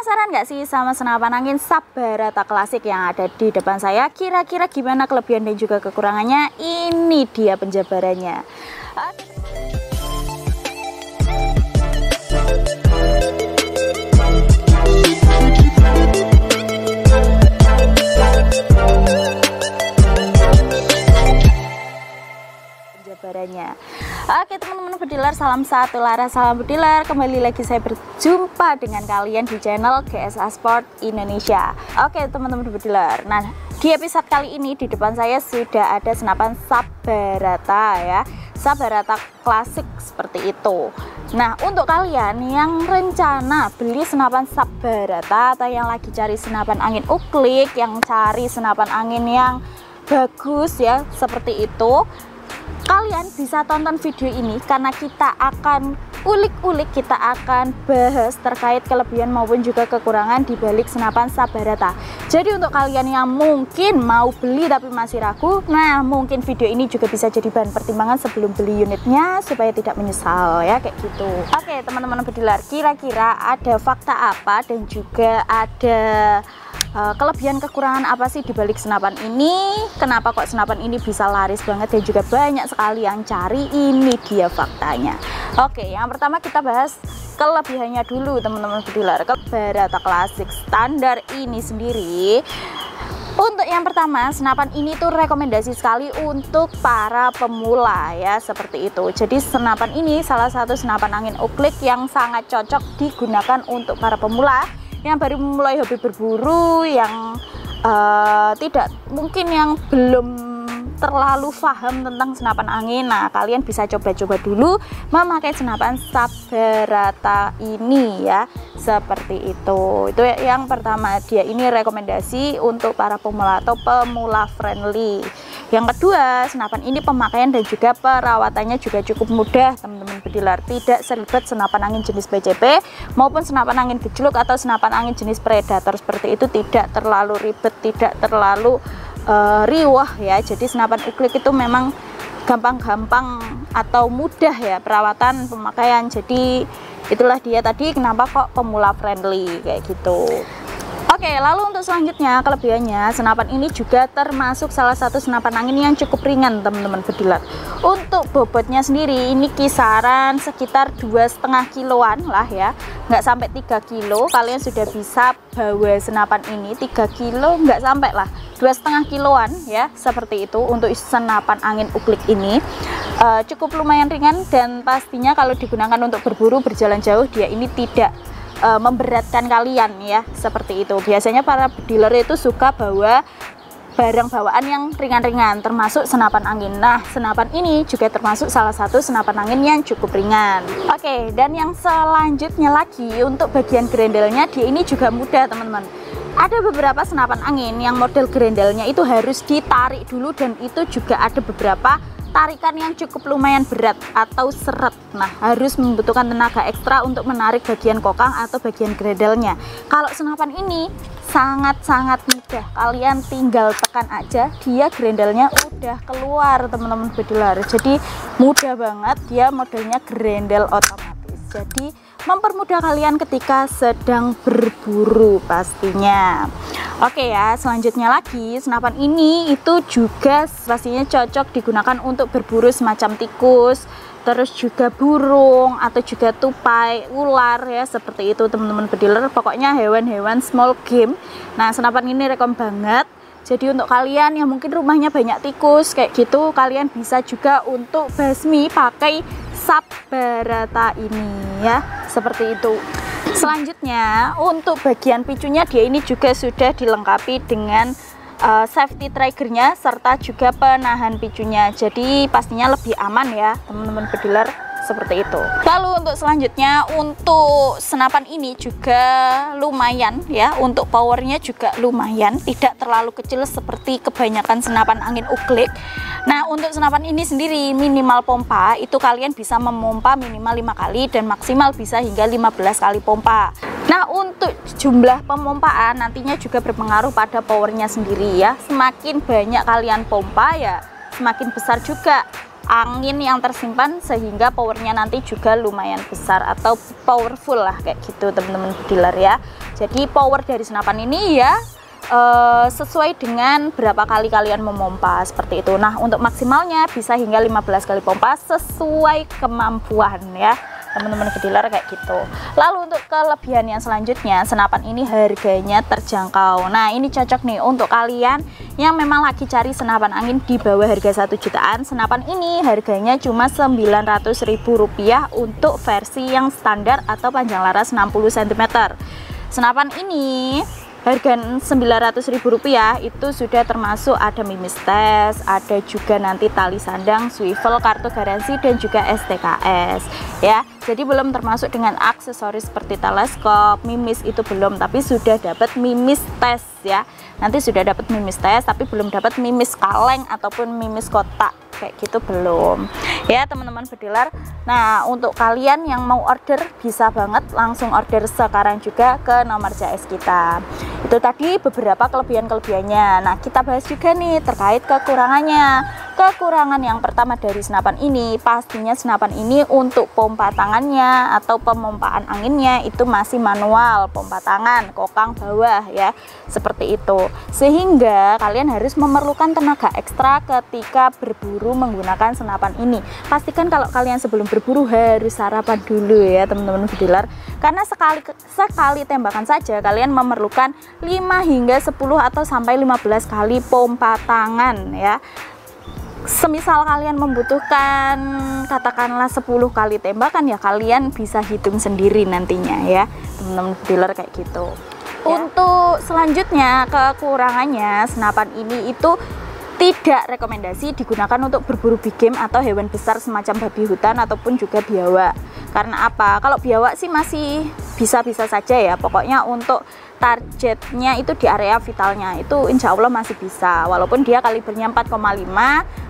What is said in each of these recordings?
Penasaran nggak sih sama senapan angin Sabharata klasik yang ada di depan saya? Kira-kira gimana kelebihan dan juga kekurangannya? Ini dia penjabarannya. Oke teman-teman bediler, salam satu laras, salam bediler. Kembali lagi saya berjumpa dengan kalian di channel GSA Sport Indonesia. Oke teman-teman bediler, nah di episode kali ini di depan saya sudah ada senapan Sabharata ya, Sabharata klasik seperti itu. Nah untuk kalian yang rencana beli senapan Sabharata atau yang lagi cari senapan angin uklik, yang cari senapan angin yang bagus ya seperti itu, kalian bisa tonton video ini karena kita akan ulik-ulik, kita akan bahas terkait kelebihan maupun juga kekurangan di balik senapan Sabharata. Jadi untuk kalian yang mungkin mau beli tapi masih ragu, nah mungkin video ini juga bisa jadi bahan pertimbangan sebelum beli unitnya supaya tidak menyesal ya, kayak gitu. Oke teman-teman bediler, kira-kira ada fakta apa dan juga ada kelebihan kekurangan apa sih di balik senapan ini? Kenapa kok senapan ini bisa laris banget dan juga banyak sekali yang cari? Ini dia faktanya. Oke, yang pertama kita bahas kelebihannya dulu teman-teman bediler. Sabharata klasik standar ini sendiri, untuk yang pertama, senapan ini tuh rekomendasi sekali untuk para pemula ya, seperti itu. Jadi senapan ini salah satu senapan angin uklik yang sangat cocok digunakan untuk para pemula yang baru memulai hobi berburu, yang tidak mungkin yang belum terlalu paham tentang senapan angin. Nah kalian bisa coba-coba dulu memakai senapan Sabharata ini ya, seperti itu. Itu yang pertama, dia ini rekomendasi untuk para pemula atau pemula friendly. Yang kedua, senapan ini pemakaian dan juga perawatannya juga cukup mudah teman-teman bediler, tidak seribet senapan angin jenis BCP maupun senapan angin gejluk atau senapan angin jenis predator seperti itu. Tidak terlalu ribet, tidak terlalu riwah ya. Jadi senapan uklik itu memang gampang-gampang atau mudah ya perawatan, pemakaian. Jadi itulah dia tadi kenapa kok pemula friendly kayak gitu. Oke, lalu untuk selanjutnya kelebihannya, senapan ini juga termasuk salah satu senapan angin yang cukup ringan teman-teman bediler. Untuk bobotnya sendiri ini kisaran sekitar 2,5 kiloan lah ya, nggak sampai 3 kilo. Kalian sudah bisa bawa senapan ini 3 kilo, nggak sampai lah, 2,5 kiloan ya, seperti itu untuk senapan angin uklik ini. Cukup lumayan ringan dan pastinya kalau digunakan untuk berburu berjalan jauh, dia ini tidak memberatkan kalian ya, seperti itu. Biasanya para dealer itu suka bawa barang bawaan yang ringan-ringan termasuk senapan angin. Nah senapan ini juga termasuk salah satu senapan angin yang cukup ringan. Oke, dan yang selanjutnya lagi untuk bagian grendelnya, dia ini juga mudah teman-teman. Ada beberapa senapan angin yang model grendelnya itu harus ditarik dulu, dan itu juga ada beberapa tarikan yang cukup lumayan berat atau seret. Nah harus membutuhkan tenaga ekstra untuk menarik bagian kokang atau bagian grendelnya. Kalau senapan ini sangat-sangat mudah, kalian tinggal tekan aja, dia grendelnya udah keluar teman-teman bediler. Jadi mudah banget, dia modelnya grendel otomatis, jadi mempermudah kalian ketika sedang berburu pastinya. Oke ya, selanjutnya lagi senapan ini itu juga pastinya cocok digunakan untuk berburu semacam tikus, terus juga burung atau juga tupai, ular ya, seperti itu teman-teman bediler. Pokoknya hewan-hewan small game. Nah senapan ini rekom banget. Jadi untuk kalian yang mungkin rumahnya banyak tikus kayak gitu, kalian bisa juga untuk basmi pakai Sabharata ini ya, seperti itu. Selanjutnya untuk bagian picunya, dia ini juga sudah dilengkapi dengan safety triggernya serta juga penahan picunya, jadi pastinya lebih aman ya teman-teman bediler, seperti itu. Lalu untuk selanjutnya, untuk senapan ini juga lumayan ya, untuk powernya juga lumayan, tidak terlalu kecil seperti kebanyakan senapan angin uklik. Nah untuk senapan ini sendiri minimal pompa itu kalian bisa memompa minimal 5 kali dan maksimal bisa hingga 15 kali pompa. Nah untuk jumlah pemompaan nantinya juga berpengaruh pada powernya sendiri ya. Semakin banyak kalian pompa ya semakin besar juga angin yang tersimpan sehingga powernya nanti juga lumayan besar atau powerful lah kayak gitu teman-teman dealer ya. Jadi power dari senapan ini ya sesuai dengan berapa kali kalian memompa seperti itu. Nah, untuk maksimalnya bisa hingga 15 kali pompa sesuai kemampuan ya teman-teman dealer kayak gitu. Lalu untuk kelebihan yang selanjutnya, senapan ini harganya terjangkau. Nah, ini cocok nih untuk kalian yang memang lagi cari senapan angin di bawah harga 1 jutaan. Senapan ini harganya cuma Rp900.000 untuk versi yang standar atau panjang laras 60 cm. Senapan ini harga Rp900.000 itu sudah termasuk ada mimis tes, ada juga nanti tali sandang, swivel, kartu garansi, dan juga STKS ya. Jadi belum termasuk dengan aksesoris seperti teleskop, mimis itu belum, tapi sudah dapat mimis tes ya. Nanti sudah dapat mimis tes tapi belum dapat mimis kaleng ataupun mimis kotak kayak gitu belum ya teman-teman bediler. Nah, untuk kalian yang mau order bisa banget langsung order sekarang juga ke nomor CS kita. Itu tadi beberapa kelebihannya. Nah, kita bahas juga nih terkait kekurangannya. Kekurangan yang pertama dari senapan ini, pastinya senapan ini untuk pompa tangannya atau pemompaan anginnya itu masih manual, pompa tangan, kokang bawah ya, seperti itu. Sehingga kalian harus memerlukan tenaga ekstra ketika berburu menggunakan senapan ini. Pastikan kalau kalian sebelum berburu harus sarapan dulu ya teman-teman bediler, karena sekali tembakan saja kalian memerlukan 5 hingga 10 atau sampai 15 kali pompa tangan ya. Semisal kalian membutuhkan katakanlah 10 kali tembakan ya, kalian bisa hitung sendiri nantinya ya teman-teman dealer kayak gitu ya. Untuk selanjutnya kekurangannya, senapan ini itu tidak rekomendasi digunakan untuk berburu big game atau hewan besar semacam babi hutan ataupun juga biawak. Karena apa? Kalau biawak sih masih bisa-bisa saja ya, pokoknya untuk targetnya itu di area vitalnya itu insya Allah masih bisa, walaupun dia kalibernya 4,5,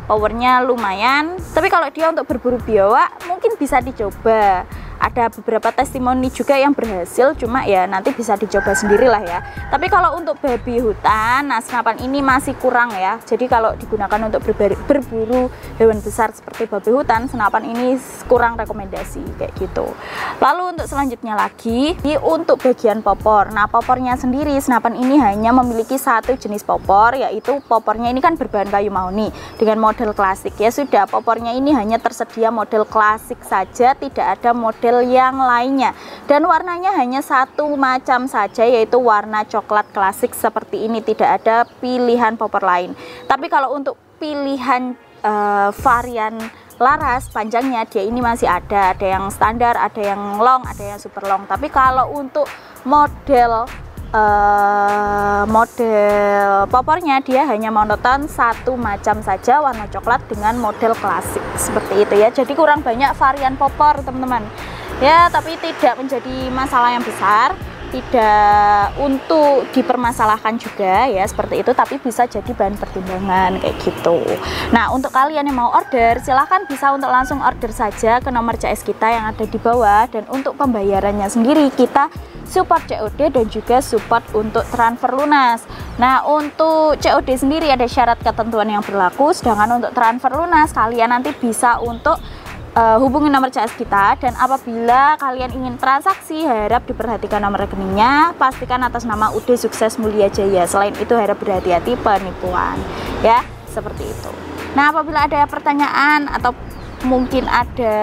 powernya lumayan. Tapi kalau dia untuk berburu biawak mungkin bisa dicoba. Ada beberapa testimoni juga yang berhasil, cuma ya nanti bisa dicoba sendirilah ya. Tapi kalau untuk babi hutan, nah senapan ini masih kurang ya. Jadi kalau digunakan untuk berburu hewan besar seperti babi hutan, senapan ini kurang rekomendasi kayak gitu. Lalu untuk selanjutnya lagi, untuk bagian popor. Nah, popornya sendiri senapan ini hanya memiliki satu jenis popor, yaitu popornya ini kan berbahan kayu mahoni dengan model klasik ya. Sudah, popornya ini hanya tersedia model klasik saja, tidak ada model yang lainnya, dan warnanya hanya satu macam saja, yaitu warna coklat klasik seperti ini, tidak ada pilihan popor lain. Tapi kalau untuk pilihan varian laras panjangnya, dia ini masih ada yang standar, ada yang long, ada yang super long. Tapi kalau untuk model popornya dia hanya monoton satu macam saja, warna coklat dengan model klasik seperti itu ya. Jadi kurang banyak varian popor teman-teman ya, tapi tidak menjadi masalah yang besar, tidak untuk dipermasalahkan juga ya seperti itu, tapi bisa jadi bahan pertimbangan kayak gitu. Nah, untuk kalian yang mau order silahkan bisa untuk langsung order saja ke nomor CS kita yang ada di bawah, dan untuk pembayarannya sendiri kita support COD dan juga support untuk transfer lunas. Nah, untuk COD sendiri ada syarat ketentuan yang berlaku, sedangkan untuk transfer lunas kalian nanti bisa untuk hubungi nomor CS kita, dan apabila kalian ingin transaksi harap diperhatikan nomor rekeningnya, pastikan atas nama UD Sukses Mulia Jaya. Selain itu harap berhati-hati penipuan ya, seperti itu. Nah, apabila ada pertanyaan atau mungkin ada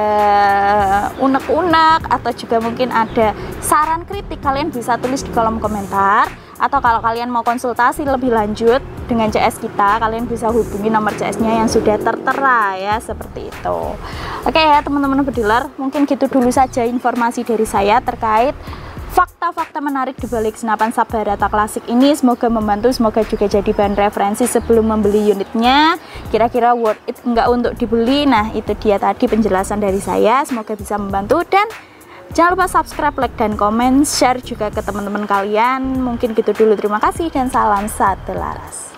unek-unek atau juga mungkin ada saran kritik, kalian bisa tulis di kolom komentar. Atau kalau kalian mau konsultasi lebih lanjut dengan CS kita, kalian bisa hubungi nomor CS-nya yang sudah tertera ya, seperti itu. Oke ya teman-teman bediler, mungkin gitu dulu saja informasi dari saya terkait fakta-fakta menarik di balik senapan Sabharata klasik ini. Semoga membantu, semoga juga jadi bahan referensi sebelum membeli unitnya. Kira-kira worth it enggak untuk dibeli? Nah, itu dia tadi penjelasan dari saya, semoga bisa membantu, dan jangan lupa subscribe, like, dan komen, share juga ke teman-teman kalian. Mungkin gitu dulu, terima kasih dan salam satu laras.